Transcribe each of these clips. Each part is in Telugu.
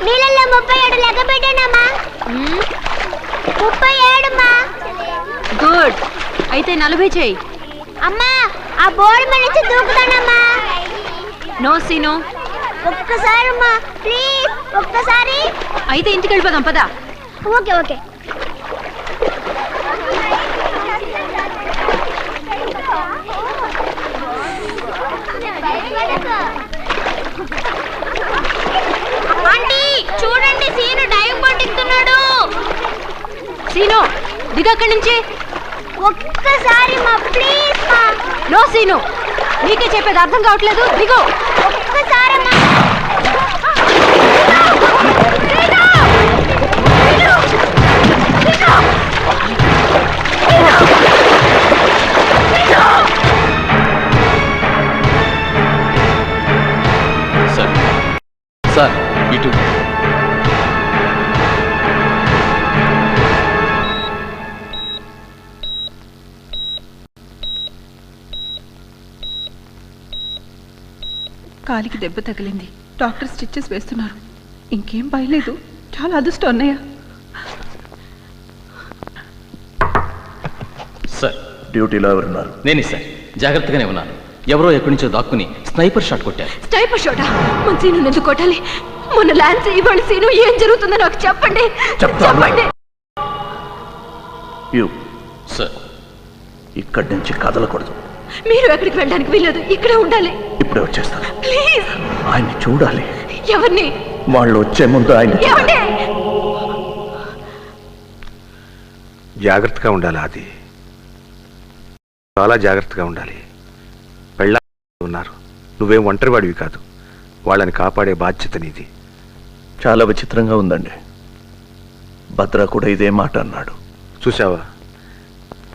నీళ్ళల్లో 37 లెక్క పెట్టానమ్మా. 37 అమ్మా. గుడ్, అయితే 40 చేయి. అమ్మా ఆ బోర్డు మీద నుంచి దూకుతానమ్మా. No scene. ఒక్కసారి అమ్మా ప్లీజ్, ఒక్కసారి. అయితే ఇంటికి వెళ్ళిపోదాం పదా. Okay okay. ఆంటీ చూడండి, సీను డైవ్ పట్టిస్తున్నాడు. సీను దిగక్కడి నుంచి. ఒక్కసారి మా ప్లీజ్ మా. నో సీను, నీకే చెప్పేది అర్థం కావట్లేదు. దిగు. ఒక్కసారి అమ్మా. సార్ ఇటు. కాలికి దెబ్బ తగిలింది. డాక్టర్ స్టిచెస్ వేస్తున్నారు. ఇంకేం భయలేదు. చాలా అదృష్టం అన్నయ్య. సార్ డ్యూటీలో ఎవరున్నారు? నేనే సార్, జాగ్రత్తగానే ఉన్నాను. ఎవరో ఎక్కడి నుంచో దాక్కుని స్నైపర్ షాట్ కొట్టారు. స్నైపర్ షాటా? మన సీను ఎందుకు కొట్టాలి? మొన్న ల్యాన్స్ ఇవాళ సీను ఏం జరుగుతుందో నాకు చెప్పండి. చెప్పండి. సార్ ఇక్కడి నుంచి కదలకూడదు. మీరు ఎక్కడికి వెళ్ళడానికి వీల్లేదు, ఇక్కడే ఉండాలి. ఇప్పుడే వచ్చేస్తాను. ప్లీజ్. ఆయన్ని చూడాలి. ఎవరిని? వాళ్ళు వచ్చే ముందు ఆయన జాగ్రత్తగా ఉండాలి. అది చాలా జాగ్రత్తగా ఉండాలి. పెళ్ళ ఉన్నారు, నువ్వేం ఒంటరివాడివి కాదు. వాళ్ళని కాపాడే బాధ్యత నీది. చాలా విచిత్రంగా ఉందండి. భద్ర కూడా ఇదే మాట అన్నాడు. చూసావా,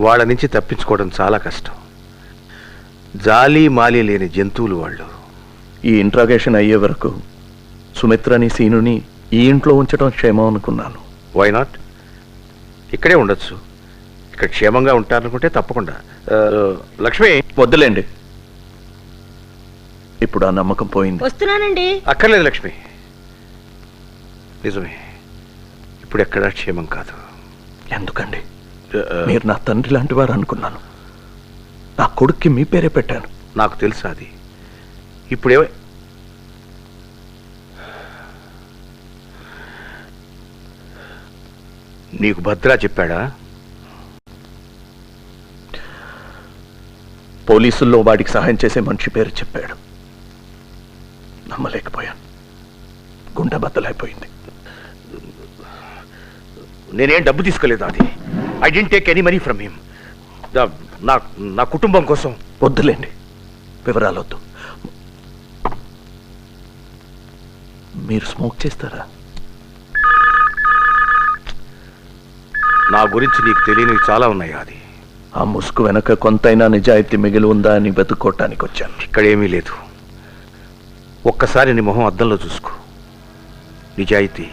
వాళ్ళ నుంచి తప్పించుకోవడం చాలా కష్టం. జాలి మాలి లేని జంతువులు వాళ్ళు. ఈ ఇంట్రాగేషన్ అయ్యే వరకు సుమిత్రని సీనుని ఈ ఇంట్లో ఉంచడం క్షేమం అనుకున్నాను. Why not? ఇక్కడే ఉండొచ్చు. ఇక్కడ క్షేమంగా ఉంటారనుకుంటే తప్పకుండా. లక్ష్మి, వద్దులేండి, ఇప్పుడు ఆ నమ్మకం పోయింది. వస్తున్నానండి. అక్కర్లేదు లక్ష్మి, నిజమే, ఇప్పుడు ఎక్కడా క్షేమం కాదు. ఎందుకండి? మీరు నా తండ్రి లాంటి వారు అనుకున్నాను. నా కొడుక్కి మీ పేరే పెట్టాను. నాకు తెలుసు అది. ఇప్పుడే నీకు భద్రా చెప్పాడా? పోలీసుల్లో వాడికి సహాయం చేసే మనిషి పేరు చెప్పాడు. నమ్మలేకపోయాను. గుండె బద్దలైపోయింది. నేనేం డబ్బు తీసుకోలేదు. అది I didn't take any money from him. నా కుటుంబం కోసం. వద్దులేండి, వివరాలు వద్దు. మీరు స్మోక్ చేస్తారా? నా గురించి నీకు తెలియనివి చాలా ఉన్నాయి. అది ఆ ముసుగు వెనక కొంతైనా నిజాయితీ మిగిలి ఉందా అని వెతుక్కోవటానికి వచ్చాను. ఇక్కడేమీ లేదు. ఒక్కసారి నీ మొహం అద్దంలో చూసుకో. నిజాయితీ